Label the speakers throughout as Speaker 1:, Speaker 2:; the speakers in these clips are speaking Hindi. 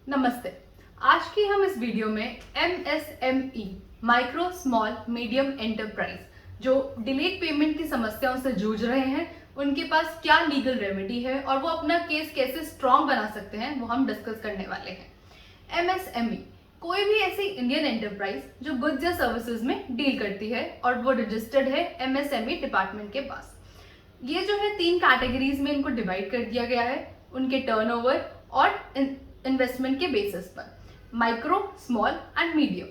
Speaker 1: नमस्ते। आज की हम इस वीडियो में MSME micro small medium enterprise जो डिलेड पेमेंट की समस्याओं से जूझ रहे हैं उनके पास क्या लीगल रेमेडी है और वो अपना केस कैसे स्ट्रॉन्ग बना सकते हैं वो हम डिस्कस करने वाले हैं। MSME कोई भी ऐसी इंडियन एंटरप्राइज जो गुड्स या सर्विसेज में डील करती है और वो रजिस्टर्ड है MSME डिपार्टमेंट के पास। ये जो है 3 कैटेगरीज में इनको डिवाइड कर दिया गया है उनके टर्नओवर और इन्वेस्टमेंट के बेसिस पर, माइक्रो, स्मॉल एंड मीडियम।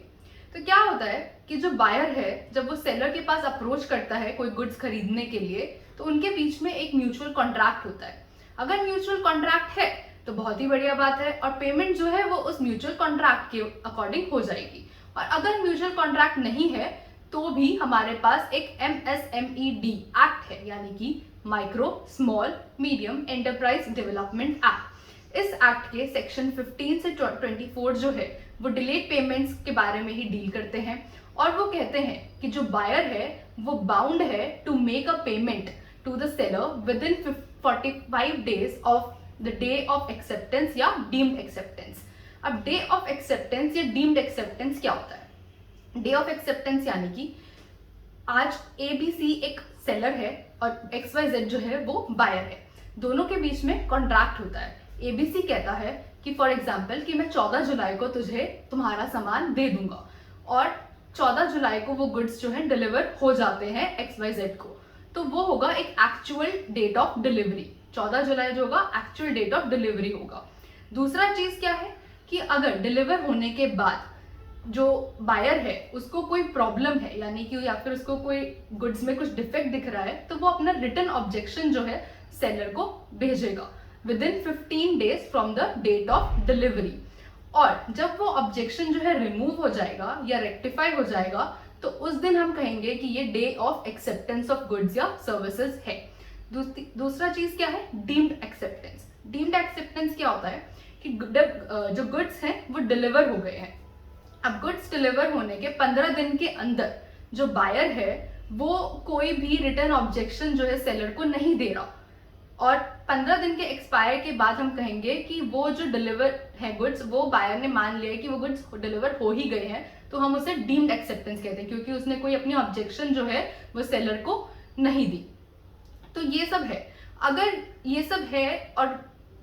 Speaker 1: तो क्या होता है कि जो बायर है जब वो सेलर के पास अप्रोच करता है कोई गुड्स खरीदने के लिए तो उनके बीच में एक म्यूचुअल कॉन्ट्रैक्ट होता है। अगर म्यूचुअल कॉन्ट्रैक्ट है तो बहुत ही बढ़िया बात है और पेमेंट जो है वो उस म्यूचुअल कॉन्ट्रैक्ट के अकॉर्डिंग हो जाएगी। और अगर म्यूचुअल कॉन्ट्रैक्ट नहीं है तो भी हमारे पास एक MSMED एक्ट है, यानी कि micro small medium enterprise development act. इस एक्ट के सेक्शन 15 से 24 जो है वो डिलेड पेमेंट्स के बारे में ही डील करते हैं और वो कहते हैं कि जो बायर है वो बाउंड है to make a payment to the seller within 45 days of the day of acceptance या डीम्ड एक्सेप्टेंस। अब डे ऑफ एक्सेप्टेंस या डीम्ड एक्सेप्टेंस क्या होता है? डे ऑफ एक्सेप्टेंस यानी कि आज ABC एक सेलर है और XYZ जो है वो बायर है, दोनों के बीच में कॉन्ट्रैक्ट होता है। ABC कहता है कि फॉर एग्जाम्पल कि मैं 14 जुलाई को तुझे तुम्हारा सामान दे दूंगा और 14 जुलाई को वो गुड्स जो है डिलीवर हो जाते हैं XYZ को, तो वो होगा एक एक्चुअल डेट ऑफ डिलीवरी। 14 जुलाई जो होगा एक्चुअल डेट ऑफ डिलीवरी होगा। दूसरा चीज क्या है कि अगर डिलीवर होने के बाद जो बायर है उसको कोई प्रॉब्लम है, यानी कि या फिर उसको कोई गुड्स में कुछ डिफेक्ट दिख रहा है, तो वो अपना रिटर्न ऑब्जेक्शन जो है सेलर को भेजेगा within 15 days from the date of delivery. और जब वो ऑब्जेक्शन जो है रिमूव हो जाएगा या रेक्टिफाई हो जाएगा तो उस दिन हम कहेंगे कि ये day of acceptance of goods या सर्विसेज है। दूसरा चीज क्या है? Deemed acceptance. डीम्ड एक्सेप्टेंस क्या होता है कि जो गुड्स हैं वो डिलीवर हो गए हैं। अब गुड्स डिलीवर होने के 15 दिन के अंदर जो बायर है वो कोई भी रिटर्न ऑब्जेक्शन जो है सेलर को नहीं दे रहा और 15 दिन के एक्सपायर के बाद हम कहेंगे कि वो जो डिलीवर है गुड्स, वो बायर ने मान लिया है कि वो गुड्स डिलीवर हो ही गए हैं, तो हम उसे डीम्ड एक्सेप्टेंस कहते हैं क्योंकि उसने कोई अपनी ऑब्जेक्शन जो है वो सेलर को नहीं दी। तो ये सब है। अगर ये सब है और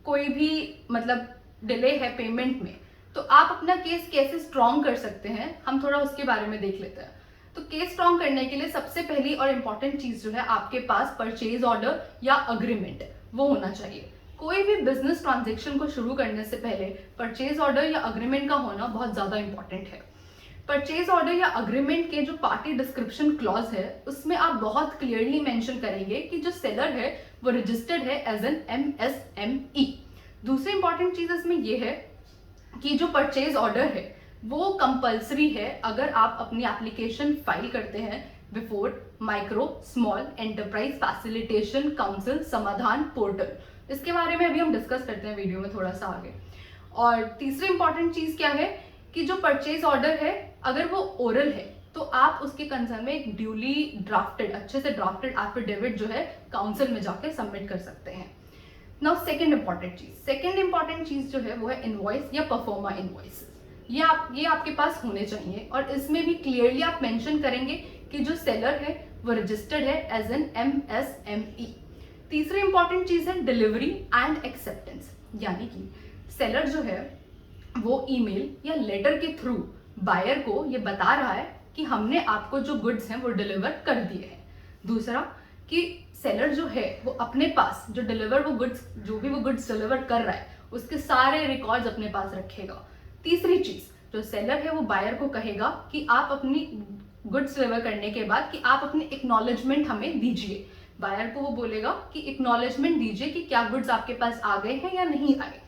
Speaker 1: कोई भी मतलब डिले है पेमेंट में, तो आप अपना केस कैसे स्ट्रॉन्ग कर सकते हैं, हम थोड़ा उसके बारे में देख लेते हैं। तो केस स्ट्रॉन्ग करने के लिए सबसे पहली और इम्पॉर्टेंट चीज जो है आपके पास परचेज ऑर्डर या अग्रीमेंट वो होना चाहिए। कोई भी बिजनेस ट्रांजेक्शन को शुरू करने से पहले परचेज ऑर्डर या अग्रीमेंट का होना बहुत ज्यादा इंपॉर्टेंट है। परचेज ऑर्डर या अग्रीमेंट के जो पार्टी डिस्क्रिप्शन क्लॉज है उसमें आप बहुत क्लियरली मेंशन करेंगे कि जो सेलर है वो रजिस्टर्ड है एज एन MSME। दूसरी इंपॉर्टेंट चीज इसमें ये है कि जो परचेज ऑर्डर है वो कंपल्सरी है अगर आप अपनी एप्लीकेशन फाइल करते हैं before micro small enterprise facilitation council समाधान पोर्टल। इसके बारे में अभी हम डिस्कस करते हैं वीडियो में थोड़ा सा आगे। और तीसरी इंपॉर्टेंट चीज क्या है कि जो परचेज ऑर्डर है अगर वो ओरल है तो आप उसके कंसर्न में एक ड्यूली ड्राफ्टेड, अच्छे से ड्राफ्टेड एफिडेविट जो है काउंसिल में जाके सबमिट कर सकते हैं। नाउ सेकंड इंपॉर्टेंट चीज जो है वो है इनवॉइस या परफॉर्मा इनवॉइस। ये आपके पास होने चाहिए और इसमें भी क्लियरली आप मेंशन करेंगे कि जो सेलर है वो रजिस्टर्ड है एज एन MSME। तीसरी इंपॉर्टेंट चीज है डिलीवरी एंड एक्सेप्टेंस, यानी कि सेलर जो है वो ईमेल या लेटर के थ्रू बायर को ये बता रहा है कि हमने आपको जो गुड्स हैं वो डिलीवर कर दिए हैं। दूसरा कि सेलर जो है वो अपने पास जो भी वो गुड्स डिलीवर कर रहा है उसके सारे रिकॉर्ड्स अपने पास रखेगा। तीसरी चीज, जो सेलर है वो बायर को कहेगा कि आप अपनी गुड्स डिलीवर करने के बाद कि आप अपनी एक्नॉलेजमेंट हमें दीजिए। बायर को वो बोलेगा कि एक्नॉलेजमेंट दीजिए कि क्या गुड्स आपके पास आ गए हैं या नहीं आए।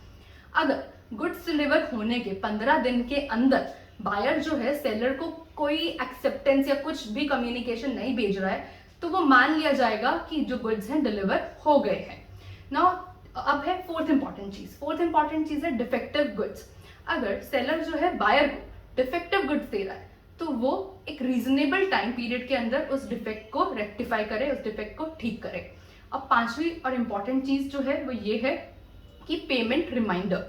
Speaker 1: अगर गुड्स डिलीवर होने के 15 दिन के अंदर बायर जो है सेलर को कोई एक्सेप्टेंस या कुछ भी कम्युनिकेशन नहीं भेज रहा है तो वो मान लिया जाएगा कि जो गुड्स हैं डिलीवर हो गए हैं। नाउ अब है फोर्थ इंपॉर्टेंट चीज है डिफेक्टिव गुड्स। अगर सेलर जो है बायर को डिफेक्टिव गुड्स दे रहा है तो वो एक रीजनेबल टाइम पीरियड के अंदर उस डिफेक्ट को रेक्टिफाई करे, उस डिफेक्ट को ठीक करे। अब पांचवी और इंपॉर्टेंट चीज जो है वो ये है कि पेमेंट रिमाइंडर।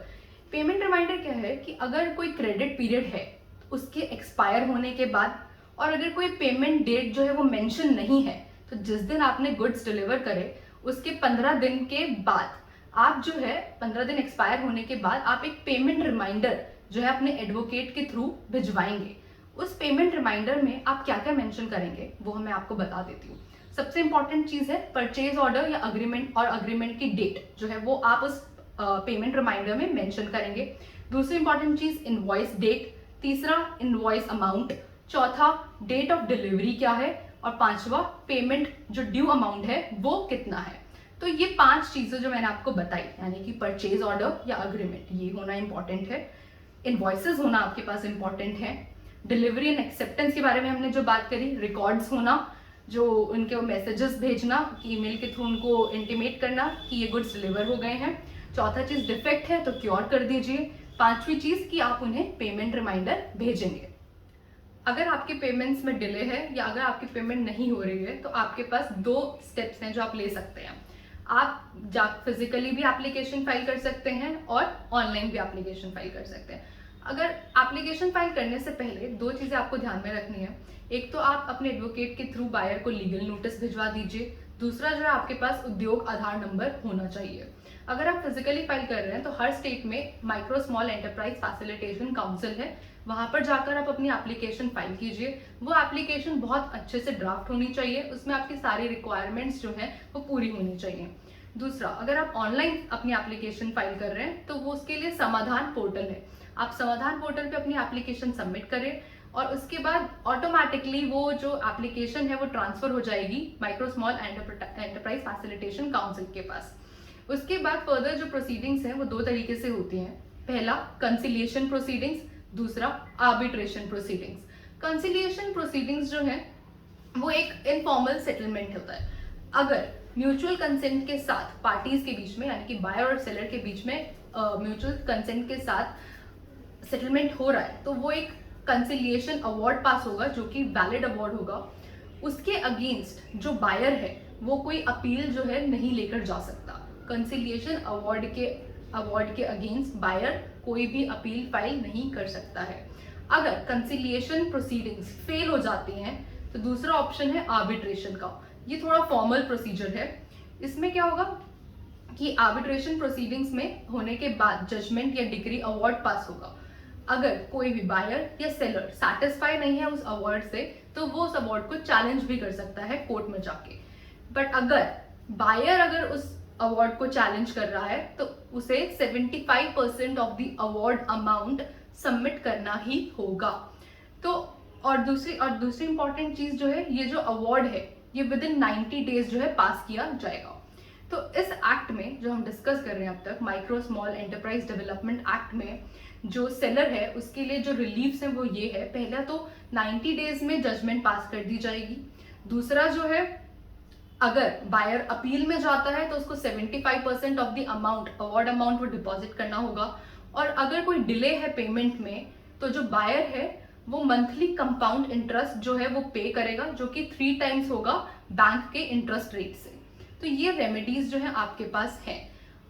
Speaker 1: पेमेंट रिमाइंडर क्या है कि अगर कोई क्रेडिट पीरियड है उसके एक्सपायर होने के बाद, और अगर कोई पेमेंट डेट जो है वो मेंशन नहीं है, तो जिस दिन आपने गुड्स डिलीवर करे उसके 15 दिन के बाद आप जो है 15 दिन एक्सपायर होने के बाद आप एक पेमेंट रिमाइंडर जो है अपने एडवोकेट के थ्रू भिजवाएंगे। उस पेमेंट रिमाइंडर में आप क्या क्या मेंशन करेंगे वो मैं आपको बता देती हूँ। सबसे इंपॉर्टेंट चीज है परचेज ऑर्डर या अग्रीमेंट, और अग्रीमेंट की डेट जो है वो आप उस पेमेंट रिमाइंडर में मेंशन करेंगे। दूसरी इंपॉर्टेंट चीज इनवॉइस डेट, तीसरा इनवॉइस अमाउंट, चौथा डेट ऑफ डिलीवरी क्या है, और पांचवा पेमेंट जो ड्यू अमाउंट है वो कितना है। तो ये 5 चीजें जो मैंने आपको बताई, यानी कि परचेज ऑर्डर या अग्रीमेंट ये होना इंपॉर्टेंट है, इनवॉइसेस होना आपके पास इंपॉर्टेंट है, डिलीवरी एंड एक्सेप्टेंस के बारे में हमने जो बात करी, रिकॉर्ड्स होना, जो उनके मैसेजेस भेजना, ईमेल के थ्रू उनको इंटीमेट करना कि ये गुड्स डिलीवर हो गए हैं। चौथा चीज डिफेक्ट है तो क्योर कर दीजिए। पांचवी चीज कि आप उन्हें पेमेंट रिमाइंडर भेजेंगे। अगर आपके पेमेंट्स में डिले है या अगर आपकी पेमेंट नहीं हो रही है तो आपके पास 2 स्टेप्स हैं जो आप ले सकते हैं। आप फिजिकली भी एप्लीकेशन फाइल कर सकते हैं और ऑनलाइन भी एप्लीकेशन फाइल कर सकते हैं। अगर एप्लीकेशन फाइल करने से पहले 2 चीजें आपको ध्यान में रखनी है। एक तो आप अपने एडवोकेट के थ्रू बायर को लीगल नोटिस भिजवा दीजिए। दूसरा जो है आपके पास उद्योग आधार नंबर होना चाहिए। अगर आप फिजिकली फाइल कर रहे हैं तो हर स्टेट में micro small enterprise facilitation council है, वहां पर जाकर आप अपनी एप्लीकेशन फाइल कीजिए। वो एप्लीकेशन बहुत अच्छे से ड्राफ्ट होनी चाहिए, उसमें आपकी सारी रिक्वायरमेंट्स जो है वो पूरी होनी चाहिए। दूसरा, अगर आप ऑनलाइन अपनी एप्लीकेशन फाइल कर रहे हैं तो वो उसके लिए समाधान पोर्टल है। आप समाधान पोर्टल पे अपनी एप्लीकेशन सबमिट करें और उसके बाद ऑटोमेटिकली वो जो एप्लीकेशन है वो ट्रांसफर हो जाएगी micro small enterprise facilitation council के पास। उसके बाद फर्दर जो प्रोसीडिंग्स हैं वो 2 तरीके से होती हैं। पहला कंसिलिएशन प्रोसीडिंग्स, दूसरा आर्बिट्रेशन प्रोसीडिंग्स। कंसिलिएशन प्रोसीडिंग्स जो है वो एक इनफॉर्मल सेटलमेंट होता है। अगर म्यूचुअल कंसेंट के साथ पार्टीज के बीच में, यानी कि बायर और सेलर के बीच में म्यूचुअल कंसेंट के साथ सेटलमेंट हो रहा है तो वो एक कंसिलिएशन अवार्ड पास होगा जो कि वैलिड अवार्ड होगा। उसके अगेंस्ट जो बायर है वो कोई अपील जो है नहीं लेकर जा सकता। कंसिलिएशन अवार्ड के अगेंस्ट बायर कोई भी अपील फाइल नहीं कर सकता है। अगर कंसिलिएशन प्रोसीडिंग्स फेल हो जाती हैं तो दूसरा ऑप्शन है आर्बिट्रेशन का। ये थोड़ा फॉर्मल प्रोसीजर है। इसमें क्या होगा कि आर्बिट्रेशन प्रोसीडिंग्स में होने के बाद जजमेंट या डिग्री अवार्ड पास होगा। अगर कोई भी बायर या सेलर सेटिस्फाई नहीं है उस अवार्ड से तो वो उस अवार्ड को चैलेंज भी कर सकता है कोर्ट में जाके। बट अगर बायर अगर उस अवार्ड को चैलेंज कर रहा है तो उसे 75% of the award amount submit करना ही होगा। तो और दूसरी इंपॉर्टेंट चीज जो है, ये जो अवार्ड है ये विद इन 90 डेज जो है पास किया जाएगा। तो इस एक्ट में जो हम डिस्कस कर रहे हैं अब तक, micro small enterprise development act में, जो सेलर है उसके लिए जो रिलीफ्स हैं वो ये है। पहला तो 90 डेज में जजमेंट पास कर दी जाएगी। दूसरा जो है, अगर बायर अपील में जाता है तो उसको 75% of the amount, award amount वो डिपॉजिट करना होगा। और अगर कोई डिले है पेमेंट में तो जो बायर है वो मंथली कंपाउंड इंटरेस्ट जो है वो पे करेगा, जो कि 3 टाइम्स होगा बैंक के इंटरेस्ट रेट से। तो ये रेमेडीज जो है आपके पास है।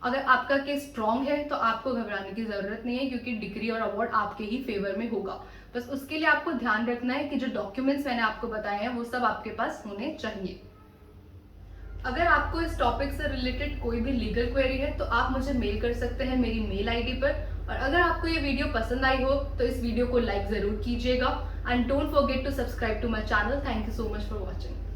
Speaker 1: अगर आपका केस स्ट्रॉन्ग है तो आपको घबराने की जरूरत नहीं है, क्योंकि डिग्री और अवार्ड आपके ही फेवर में होगा। बस उसके लिए आपको ध्यान रखना है कि जो डॉक्यूमेंट्स मैंने आपको बताए हैं वो सब आपके पास होने चाहिए। अगर आपको इस टॉपिक से रिलेटेड कोई भी लीगल क्वेरी है तो आप मुझे मेल कर सकते हैं मेरी मेल आईडी पर। और अगर आपको ये वीडियो पसंद आई हो तो इस वीडियो को लाइक जरूर कीजिएगा and don't forget to subscribe to my channel. Thank you so much for watching.